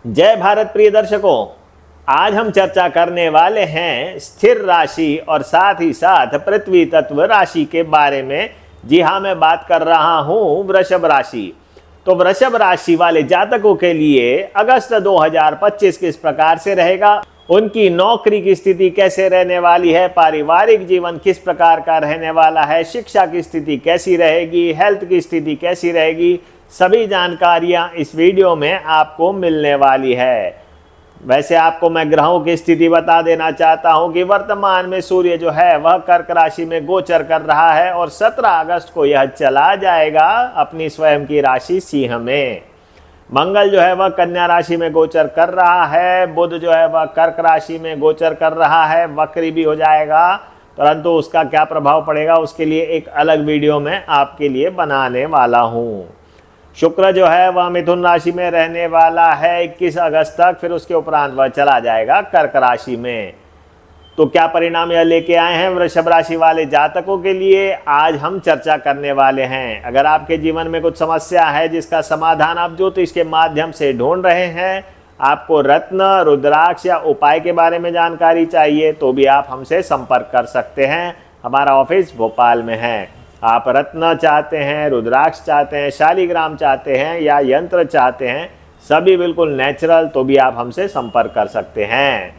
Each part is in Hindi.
जय भारत प्रिय दर्शकों, आज हम चर्चा करने वाले हैं स्थिर राशि और साथ ही साथ पृथ्वी तत्व राशि के बारे में। जी हाँ, मैं बात कर रहा हूं वृषभ राशि। तो वृषभ राशि वाले जातकों के लिए अगस्त 2025 किस प्रकार से रहेगा, उनकी नौकरी की स्थिति कैसे रहने वाली है, पारिवारिक जीवन किस प्रकार का रहने वाला है, शिक्षा की स्थिति कैसी रहेगी, हेल्थ की स्थिति कैसी रहेगी, सभी जानकारियां इस वीडियो में आपको मिलने वाली है। वैसे आपको मैं ग्रहों की स्थिति बता देना चाहता हूं कि वर्तमान में सूर्य जो है वह कर्क राशि में गोचर कर रहा है और 17 अगस्त को यह चला जाएगा अपनी स्वयं की राशि सिंह में। मंगल जो है वह कन्या राशि में गोचर कर रहा है, बुध जो है वह कर्क राशि में गोचर कर रहा है, वक्री भी हो जाएगा, परंतु उसका क्या प्रभाव पड़ेगा उसके लिए एक अलग वीडियो में आपके लिए बनाने वाला हूं। शुक्र जो है वह मिथुन राशि में रहने वाला है 21 अगस्त तक, फिर उसके उपरांत वह चला जाएगा कर्क राशि में। तो क्या परिणाम यह लेके आए हैं वृषभ राशि वाले जातकों के लिए, आज हम चर्चा करने वाले हैं। अगर आपके जीवन में कुछ समस्या है जिसका समाधान आप ज्योतिष के माध्यम से ढूंढ रहे हैं, आपको रत्न, रुद्राक्ष या उपाय के बारे में जानकारी चाहिए, तो भी आप हमसे संपर्क कर सकते हैं। हमारा ऑफिस भोपाल में है। आप रत्न चाहते हैं, रुद्राक्ष चाहते हैं, शालिग्राम चाहते हैं या यंत्र चाहते हैं, सभी बिल्कुल नेचुरल, तो भी आप हमसे संपर्क कर सकते हैं।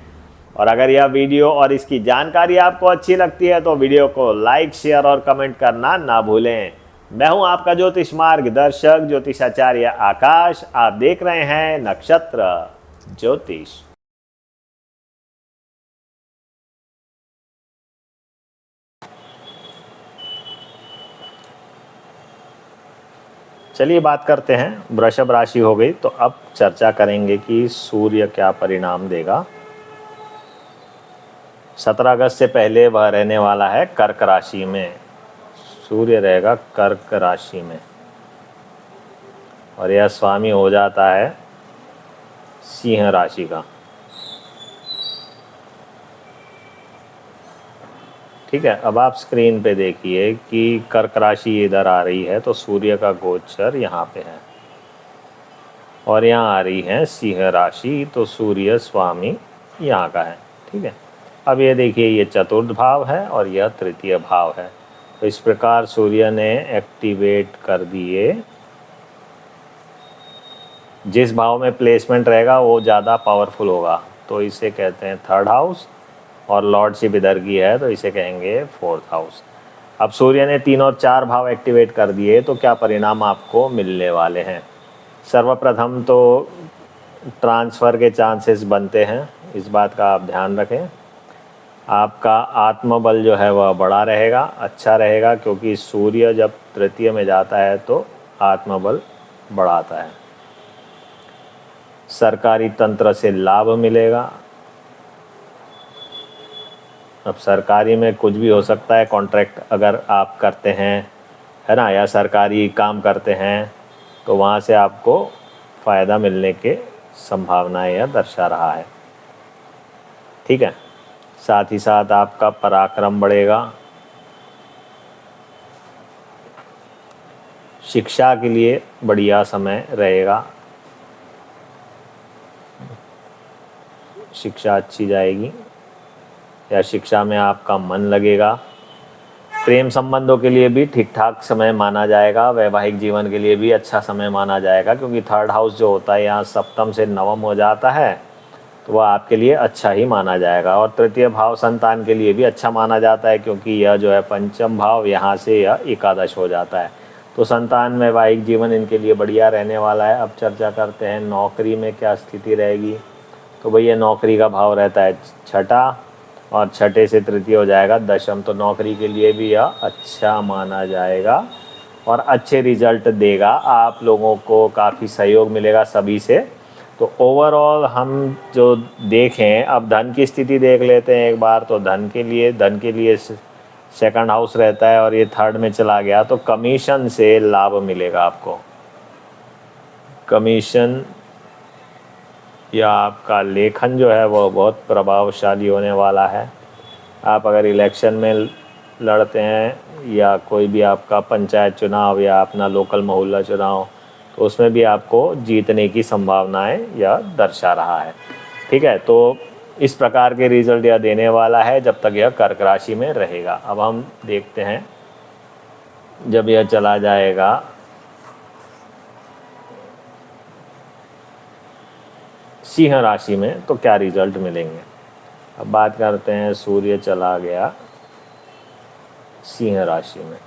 और अगर यह वीडियो और इसकी जानकारी आपको अच्छी लगती है तो वीडियो को लाइक, शेयर और कमेंट करना ना भूलें। मैं हूं आपका ज्योतिष मार्गदर्शक ज्योतिषाचार्य आकाश। आप देख रहे हैं नक्षत्र ज्योतिष। चलिए बात करते हैं, वृषभ राशि हो गई, तो अब चर्चा करेंगे कि सूर्य क्या परिणाम देगा। 17 अगस्त से पहले वह रहने वाला है कर्क राशि में। सूर्य रहेगा कर्क राशि में और यह स्वामी हो जाता है सिंह राशि का। ठीक है, अब आप स्क्रीन पे देखिए कि कर्क राशि इधर आ रही है तो सूर्य का गोचर यहाँ पे है और यहाँ आ रही है सिंह राशि, तो सूर्य स्वामी यहाँ का है। ठीक है, अब ये देखिए ये चतुर्थ भाव है और यह तृतीय भाव है। तो इस प्रकार सूर्य ने एक्टिवेट कर दिए। जिस भाव में प्लेसमेंट रहेगा वो ज़्यादा पावरफुल होगा, तो इसे कहते हैं थर्ड हाउस, और लॉर्डशिप इधर की है तो इसे कहेंगे फोर्थ हाउस। अब सूर्य ने 3 और 4 भाव एक्टिवेट कर दिए तो क्या परिणाम आपको मिलने वाले हैं। सर्वप्रथम तो ट्रांसफ़र के चांसेस बनते हैं, इस बात का आप ध्यान रखें। आपका आत्मबल जो है वह बड़ा रहेगा, अच्छा रहेगा, क्योंकि सूर्य जब तृतीय में जाता है तो आत्मबल बढ़ाता है। सरकारी तंत्र से लाभ मिलेगा। अब सरकारी में कुछ भी हो सकता है, कॉन्ट्रैक्ट अगर आप करते हैं, है ना, या सरकारी काम करते हैं, तो वहाँ से आपको फ़ायदा मिलने के संभावनाएं यह दर्शा रहा है। ठीक है, साथ ही साथ आपका पराक्रम बढ़ेगा। शिक्षा के लिए बढ़िया समय रहेगा, शिक्षा अच्छी जाएगी या शिक्षा में आपका मन लगेगा। प्रेम संबंधों के लिए भी ठीक ठाक समय माना जाएगा, वैवाहिक जीवन के लिए भी अच्छा समय माना जाएगा, क्योंकि थर्ड हाउस जो होता है यहाँ सप्तम से नवम हो जाता है, तो वह आपके लिए अच्छा ही माना जाएगा। और तृतीय भाव संतान के लिए भी अच्छा माना जाता है, क्योंकि यह जो है पंचम भाव यहाँ से यह एकादश हो जाता है, तो संतान, वैवाहिक जीवन इनके लिए बढ़िया रहने वाला है। अब चर्चा करते हैं नौकरी में क्या स्थिति रहेगी। तो भैया नौकरी का भाव रहता है छठा और छठे से तृतीय हो जाएगा दशम, तो नौकरी के लिए भी यह अच्छा माना जाएगा और अच्छे रिजल्ट देगा। आप लोगों को काफ़ी सहयोग मिलेगा सभी से। तो ओवरऑल हम जो देखें, अब धन की स्थिति देख लेते हैं एक बार। तो धन के लिए सेकंड हाउस रहता है और ये थर्ड में चला गया, तो कमीशन से लाभ मिलेगा आपको। कमीशन या आपका लेखन जो है वो बहुत प्रभावशाली होने वाला है। आप अगर इलेक्शन में लड़ते हैं या कोई भी आपका पंचायत चुनाव या अपना लोकल मोहल्ला चुनाव तो उसमें भी आपको जीतने की संभावनाएं यह दर्शा रहा है। ठीक है, तो इस प्रकार के रिजल्ट यह देने वाला है जब तक यह कर्क राशि में रहेगा। अब हम देखते हैं जब यह चला जाएगा सिंह राशि में तो क्या रिजल्ट मिलेंगे। अब बात करते हैं, सूर्य चला गया सिंह राशि में।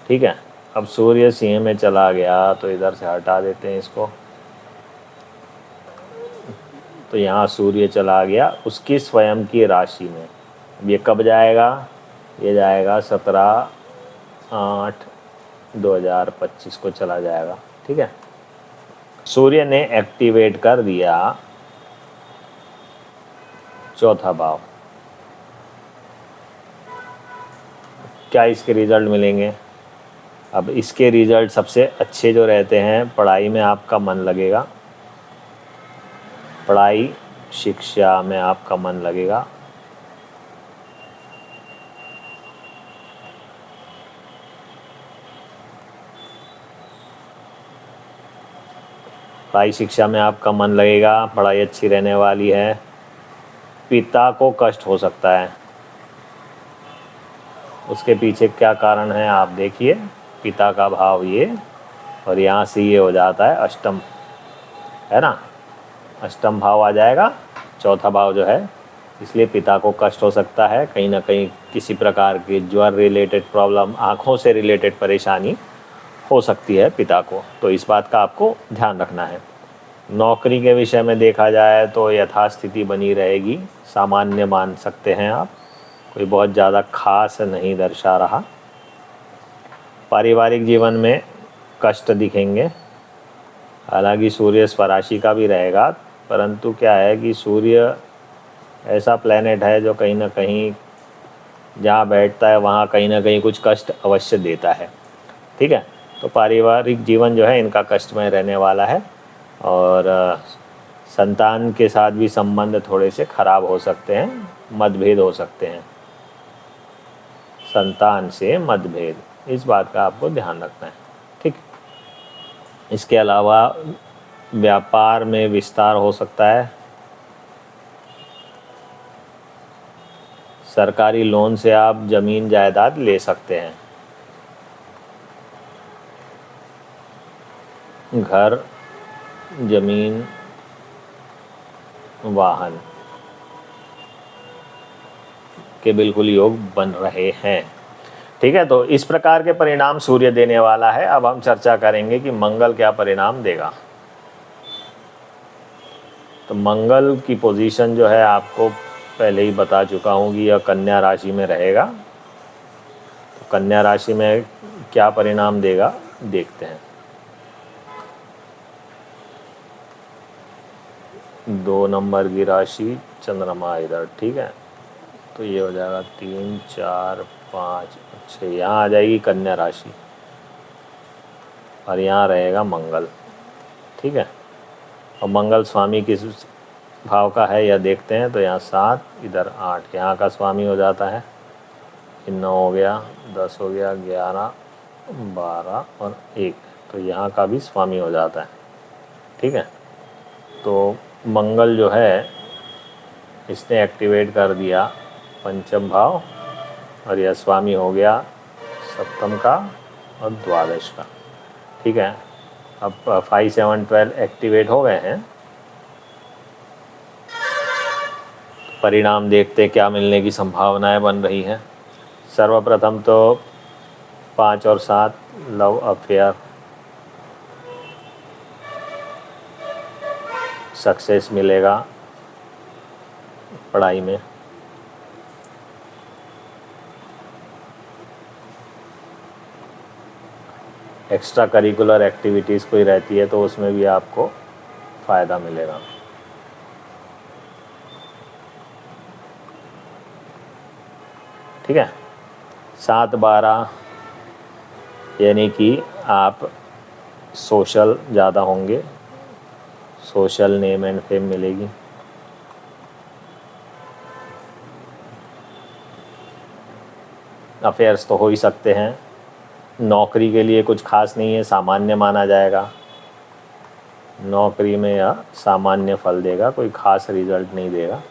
ठीक है, अब सूर्य सिंह में चला गया तो इधर से हटा देते हैं इसको। तो यहाँ सूर्य चला गया उसकी स्वयं की राशि में। अब ये कब जाएगा, ये जाएगा 17/8/2025 को चला जाएगा। ठीक है, सूर्य ने एक्टिवेट कर दिया चौथा भाव। क्या इसके रिजल्ट मिलेंगे। अब इसके रिजल्ट सबसे अच्छे जो रहते हैं, पढ़ाई में आपका मन लगेगा, पढ़ाई शिक्षा में आपका मन लगेगा, पढ़ाई शिक्षा में आपका मन लगेगा, पढ़ाई अच्छी रहने वाली है। पिता को कष्ट हो सकता है, उसके पीछे क्या कारण है आप देखिए। पिता का भाव ये, और यहाँ से ये हो जाता है अष्टम, है ना, अष्टम भाव आ जाएगा चौथा भाव जो है, इसलिए पिता को कष्ट हो सकता है। कहीं ना कहीं किसी प्रकार की ज्वर रिलेटेड प्रॉब्लम, आँखों से रिलेटेड परेशानी हो सकती है पिता को, तो इस बात का आपको ध्यान रखना है। नौकरी के विषय में देखा जाए तो यथास्थिति बनी रहेगी, सामान्य मान सकते हैं आप, कोई बहुत ज़्यादा खास नहीं दर्शा रहा। पारिवारिक जीवन में कष्ट दिखेंगे, हालांकि सूर्य स्वराशि का भी रहेगा, परंतु क्या है कि सूर्य ऐसा प्लैनेट है जो कहीं ना कहीं जहाँ बैठता है वहाँ कहीं ना कहीं कुछ कष्ट अवश्य देता है। ठीक है, तो पारिवारिक जीवन जो है इनका कष्टमय रहने वाला है, और संतान के साथ भी संबंध थोड़े से खराब हो सकते हैं, मतभेद हो सकते हैं, संतान से मतभेद, इस बात का आपको ध्यान रखना है। ठीक, इसके अलावा व्यापार में विस्तार हो सकता है, सरकारी लोन से आप जमीन जायदाद ले सकते हैं, घर, जमीन, वाहन के बिल्कुल योग बन रहे हैं। ठीक है, तो इस प्रकार के परिणाम सूर्य देने वाला है। अब हम चर्चा करेंगे कि मंगल क्या परिणाम देगा। तो मंगल की पोजीशन जो है आपको पहले ही बता चुका हूँ कि यह कन्या राशि में रहेगा। तो कन्या राशि में क्या परिणाम देगा देखते हैं। 2 नंबर की राशि चंद्रमा इधर। ठीक है, तो ये हो जाएगा 3 4 5 6, यहाँ आ जाएगी कन्या राशि और यहाँ रहेगा मंगल। ठीक है, और मंगल स्वामी किस भाव का है यह देखते हैं। तो यहाँ 7, इधर 8, यहाँ का स्वामी हो जाता है। 9 हो गया, 10 हो गया, 11, 12 और 1, तो यहाँ का भी स्वामी हो जाता है। ठीक है, तो मंगल जो है इसने एक्टिवेट कर दिया पंचम भाव, और यह स्वामी हो गया सप्तम का और द्वादश का। ठीक है, अब 5 7 12 एक्टिवेट हो गए हैं। परिणाम देखते क्या मिलने की संभावनाएं बन रही हैं। सर्वप्रथम तो 5 और 7 लव अफेयर, सक्सेस मिलेगा पढ़ाई में। एक्स्ट्रा करिकुलर एक्टिविटीज़ कोई रहती है तो उसमें भी आपको फ़ायदा मिलेगा। ठीक है, 7 12 यानी कि आप सोशल ज़्यादा होंगे, सोशल नेम एंड फेम मिलेगी। अफेयर्स तो हो ही सकते हैं, नौकरी के लिए कुछ खास नहीं है, सामान्य माना जाएगा। नौकरी में यह सामान्य फल देगा, कोई खास रिजल्ट नहीं देगा।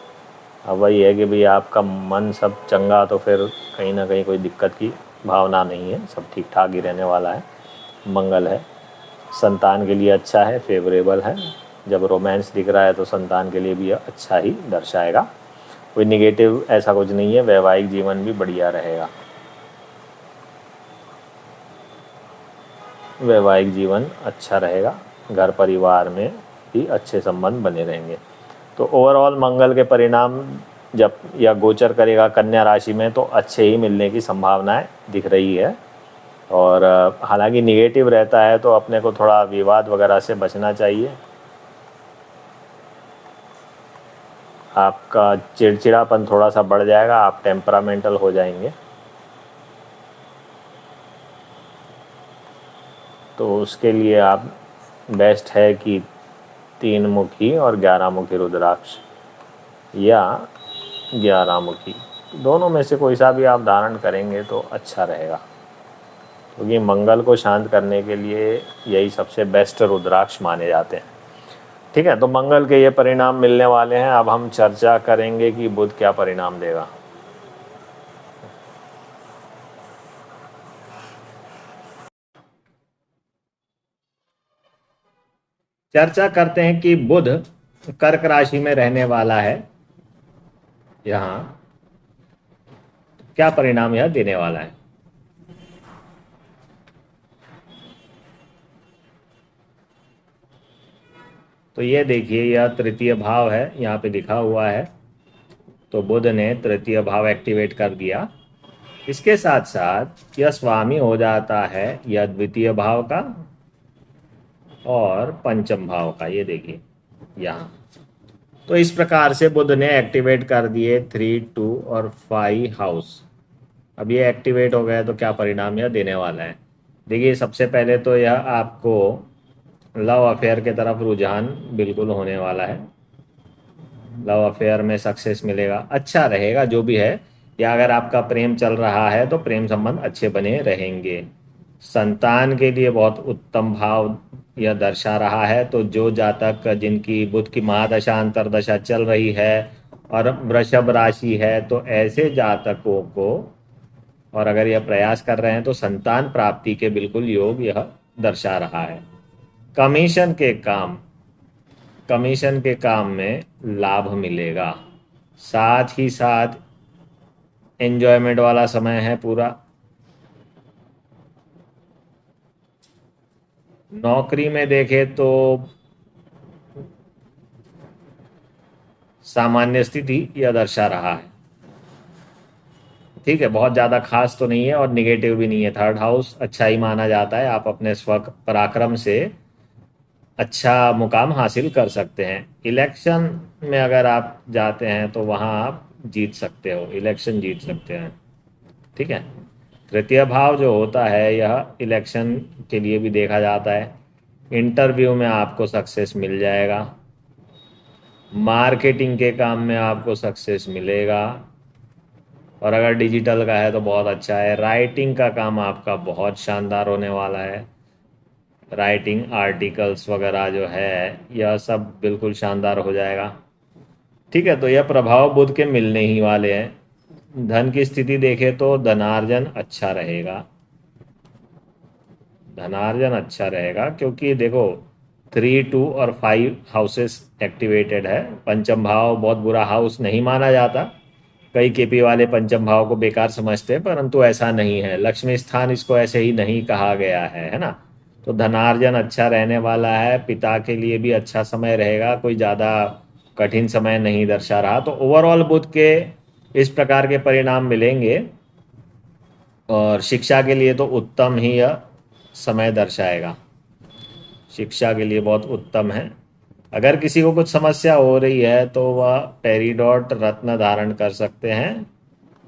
अब वही है कि भाई आपका मन सब चंगा, तो फिर कहीं ना कहीं कोई दिक्कत की भावना नहीं है, सब ठीक ठाक ही रहने वाला है, मंगल है। संतान के लिए अच्छा है, फेवरेबल है। जब रोमांस दिख रहा है तो संतान के लिए भी अच्छा ही दर्शाएगा, कोई निगेटिव ऐसा कुछ नहीं है। वैवाहिक जीवन भी बढ़िया रहेगा, वैवाहिक जीवन अच्छा रहेगा, घर परिवार में भी अच्छे संबंध बने रहेंगे। तो ओवरऑल मंगल के परिणाम जब या गोचर करेगा कन्या राशि में तो अच्छे ही मिलने की संभावनाएं दिख रही है। और हालांकि निगेटिव रहता है तो अपने को थोड़ा विवाद वगैरह से बचना चाहिए। आपका चिड़चिड़ापन थोड़ा सा बढ़ जाएगा, आप टेम्परामेंटल हो जाएंगे। तो उसके लिए आप बेस्ट है कि 3 मुखी और 11 मुखी रुद्राक्ष या 11 मुखी, दोनों में से कोई सा भी आप धारण करेंगे तो अच्छा रहेगा, क्योंकि मंगल को शांत करने के लिए यही सबसे बेस्ट रुद्राक्ष माने जाते हैं। ठीक है, तो मंगल के ये परिणाम मिलने वाले हैं। अब हम चर्चा करेंगे कि बुध क्या परिणाम देगा। चर्चा करते हैं कि बुध कर्क राशि में रहने वाला है, यहाँ क्या परिणाम यह देने वाला है। तो ये देखिए, यह तृतीय भाव है, यहाँ पे लिखा हुआ है। तो बुध ने तृतीय भाव एक्टिवेट कर दिया। इसके साथ साथ यह स्वामी हो जाता है यह द्वितीय भाव का और पंचम भाव का। ये देखिए यहाँ, तो इस प्रकार से बुध ने एक्टिवेट कर दिए 3, 2 और 5 हाउस। अब ये एक्टिवेट हो गया तो क्या परिणाम यह देने वाला है। देखिए, सबसे पहले तो यह आपको लव अफेयर के तरफ रुझान बिल्कुल होने वाला है। लव अफेयर में सक्सेस मिलेगा, अच्छा रहेगा जो भी है। या अगर आपका प्रेम चल रहा है तो प्रेम संबंध अच्छे बने रहेंगे। संतान के लिए बहुत उत्तम भाव यह दर्शा रहा है। तो जो जातक जिनकी बुध की महादशा अंतरदशा चल रही है और वृषभ राशि है, तो ऐसे जातकों को, और अगर यह प्रयास कर रहे हैं तो संतान प्राप्ति के बिल्कुल योग यह दर्शा रहा है। कमीशन के काम में लाभ मिलेगा, साथ ही साथ एंजॉयमेंट वाला समय है पूरा। नौकरी में देखें तो सामान्य स्थिति यह दर्शा रहा है। ठीक है, बहुत ज़्यादा खास तो नहीं है और निगेटिव भी नहीं है। थर्ड हाउस अच्छा ही माना जाता है, आप अपने स्व पराक्रम से अच्छा मुकाम हासिल कर सकते हैं। इलेक्शन में अगर आप जाते हैं तो वहाँ आप जीत सकते हो, इलेक्शन जीत सकते हैं। ठीक है, तृतीय भाव जो होता है यह इलेक्शन के लिए भी देखा जाता है। इंटरव्यू में आपको सक्सेस मिल जाएगा, मार्केटिंग के काम में आपको सक्सेस मिलेगा, और अगर डिजिटल का है तो बहुत अच्छा है। राइटिंग का काम आपका बहुत शानदार होने वाला है, राइटिंग आर्टिकल्स वगैरह जो है यह सब बिल्कुल शानदार हो जाएगा। ठीक है, तो यह प्रभाव बुध के मिलने ही वाले हैं। धन की स्थिति देखें तो धनार्जन अच्छा रहेगा, धनार्जन अच्छा रहेगा, क्योंकि देखो 3, 2 और 5 हाउसेस एक्टिवेटेड है। पंचम भाव बहुत बुरा हाउस नहीं माना जाता, कई केपी वाले पंचम भाव को बेकार समझते हैं, परंतु ऐसा नहीं है। लक्ष्मी स्थान इसको ऐसे ही नहीं कहा गया है ना। तो धनार्जन अच्छा रहने वाला है, पिता के लिए भी अच्छा समय रहेगा, कोई ज़्यादा कठिन समय नहीं दर्शा रहा। तो ओवरऑल बुध के इस प्रकार के परिणाम मिलेंगे, और शिक्षा के लिए तो उत्तम ही यह समय दर्शाएगा, शिक्षा के लिए बहुत उत्तम है। अगर किसी को कुछ समस्या हो रही है तो वह पेरिडॉट रत्न धारण कर सकते हैं,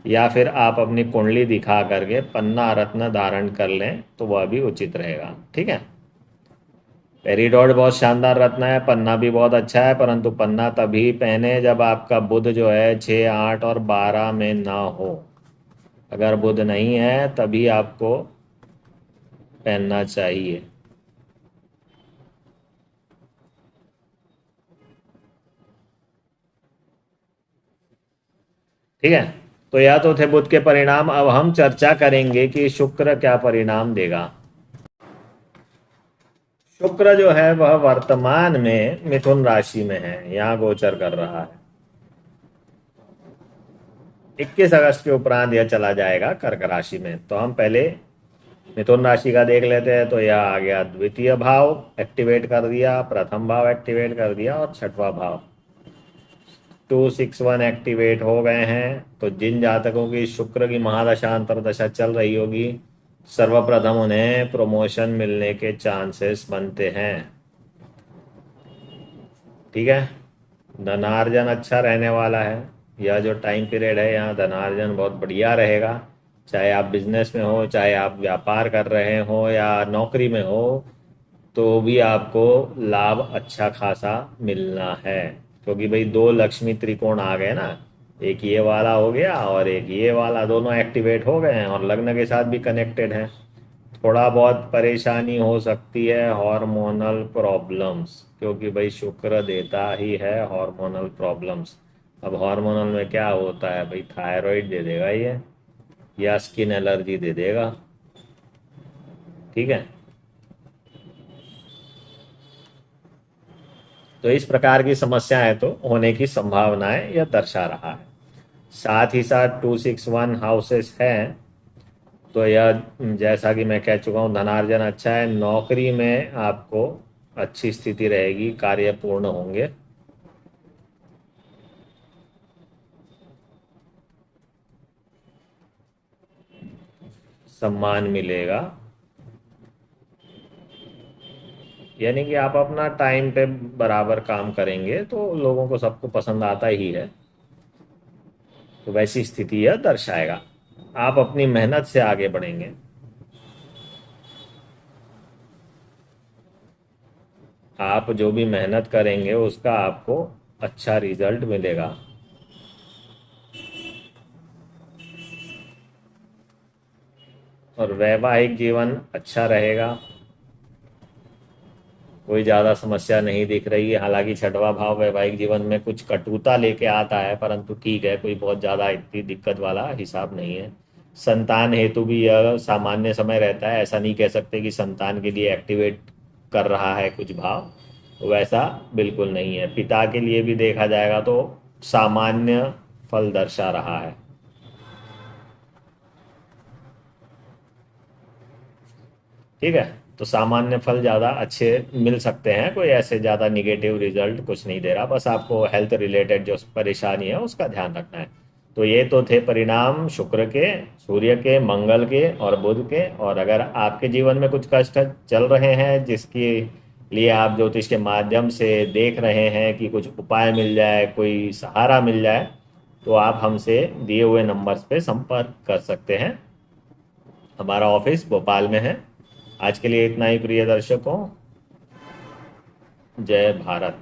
या फिर आप अपनी कुंडली दिखा करके पन्ना रत्न धारण कर लें तो वह भी उचित रहेगा। ठीक है, पेरिडॉट बहुत शानदार रत्न है, पन्ना भी बहुत अच्छा है, परंतु पन्ना तभी पहने जब आपका बुध जो है 6, 8 और 12 में ना हो। अगर बुध नहीं है तभी आपको पहनना चाहिए। ठीक है, तो यह तो थे बुध के परिणाम। अब हम चर्चा करेंगे कि शुक्र क्या परिणाम देगा। शुक्र जो है वह वर्तमान में मिथुन राशि में है, यहाँ गोचर कर रहा है। 21 अगस्त के उपरांत यह चला जाएगा कर्क राशि में। तो हम पहले मिथुन राशि का देख लेते हैं। तो यह आ गया द्वितीय भाव एक्टिवेट कर दिया, प्रथम भाव एक्टिवेट कर दिया और छठवां भाव 261 एक्टिवेट हो गए हैं। तो जिन जातकों की शुक्र की महादशा अंतरदशा चल रही होगी, सर्वप्रथम उन्हें प्रमोशन मिलने के चांसेस बनते हैं। ठीक है, धनार्जन अच्छा रहने वाला है। यह जो टाइम पीरियड है यहाँ धनार्जन बहुत बढ़िया रहेगा। चाहे आप बिजनेस में हो, चाहे आप व्यापार कर रहे हो या नौकरी में हो, तो भी आपको लाभ अच्छा खासा मिलना है। क्योंकि भाई दो लक्ष्मी त्रिकोण आ गए ना, एक ये वाला हो गया और एक ये वाला, दोनों एक्टिवेट हो गए हैं और लग्न के साथ भी कनेक्टेड हैं। थोड़ा बहुत परेशानी हो सकती है हार्मोनल प्रॉब्लम्स, क्योंकि भाई शुक्र देता ही है हार्मोनल प्रॉब्लम्स। अब हार्मोनल में क्या होता है भाई, थायराइड दे देगा ये, या स्किन एलर्जी दे देगा। ठीक है, तो इस प्रकार की समस्याएं तो होने की संभावनाएं यह दर्शा रहा है। साथ ही साथ 261 हाउसेस हैं। तो यह जैसा कि मैं कह चुका हूँ धनार्जन अच्छा है। नौकरी में आपको अच्छी स्थिति रहेगी, कार्य पूर्ण होंगे। सम्मान मिलेगा, यानी कि आप अपना टाइम पे बराबर काम करेंगे तो लोगों को सबको पसंद आता ही है। तो वैसी स्थिति यह दर्शाएगा। आप अपनी मेहनत से आगे बढ़ेंगे। आप जो भी मेहनत करेंगे उसका आपको अच्छा रिजल्ट मिलेगा। और वैवाहिक जीवन अच्छा रहेगा, कोई ज़्यादा समस्या नहीं दिख रही है। हालांकि छठवां भाव वैवाहिक जीवन में कुछ कटुता लेके आता है, परंतु ठीक है, कोई बहुत ज़्यादा इतनी दिक्कत वाला हिसाब नहीं है। संतान हेतु भी यह सामान्य समय रहता है। ऐसा नहीं कह सकते कि संतान के लिए एक्टिवेट कर रहा है कुछ भाव, तो वैसा बिल्कुल नहीं है। पिता के लिए भी देखा जाएगा तो सामान्य फल दर्शा रहा है। ठीक है, तो सामान्य फल ज़्यादा अच्छे मिल सकते हैं, कोई ऐसे ज़्यादा निगेटिव रिजल्ट कुछ नहीं दे रहा। बस आपको हेल्थ रिलेटेड जो परेशानी है उसका ध्यान रखना है। तो ये तो थे परिणाम शुक्र के, सूर्य के, मंगल के और बुध के। और अगर आपके जीवन में कुछ कष्ट चल रहे हैं जिसके लिए आप ज्योतिष के माध्यम से देख रहे हैं कि कुछ उपाय मिल जाए, कोई सहारा मिल जाए, तो आप हमसे दिए हुए नंबर्स पे संपर्क कर सकते हैं। हमारा ऑफिस भोपाल में है। आज के लिए इतना ही प्रिय दर्शकों। जय भारत।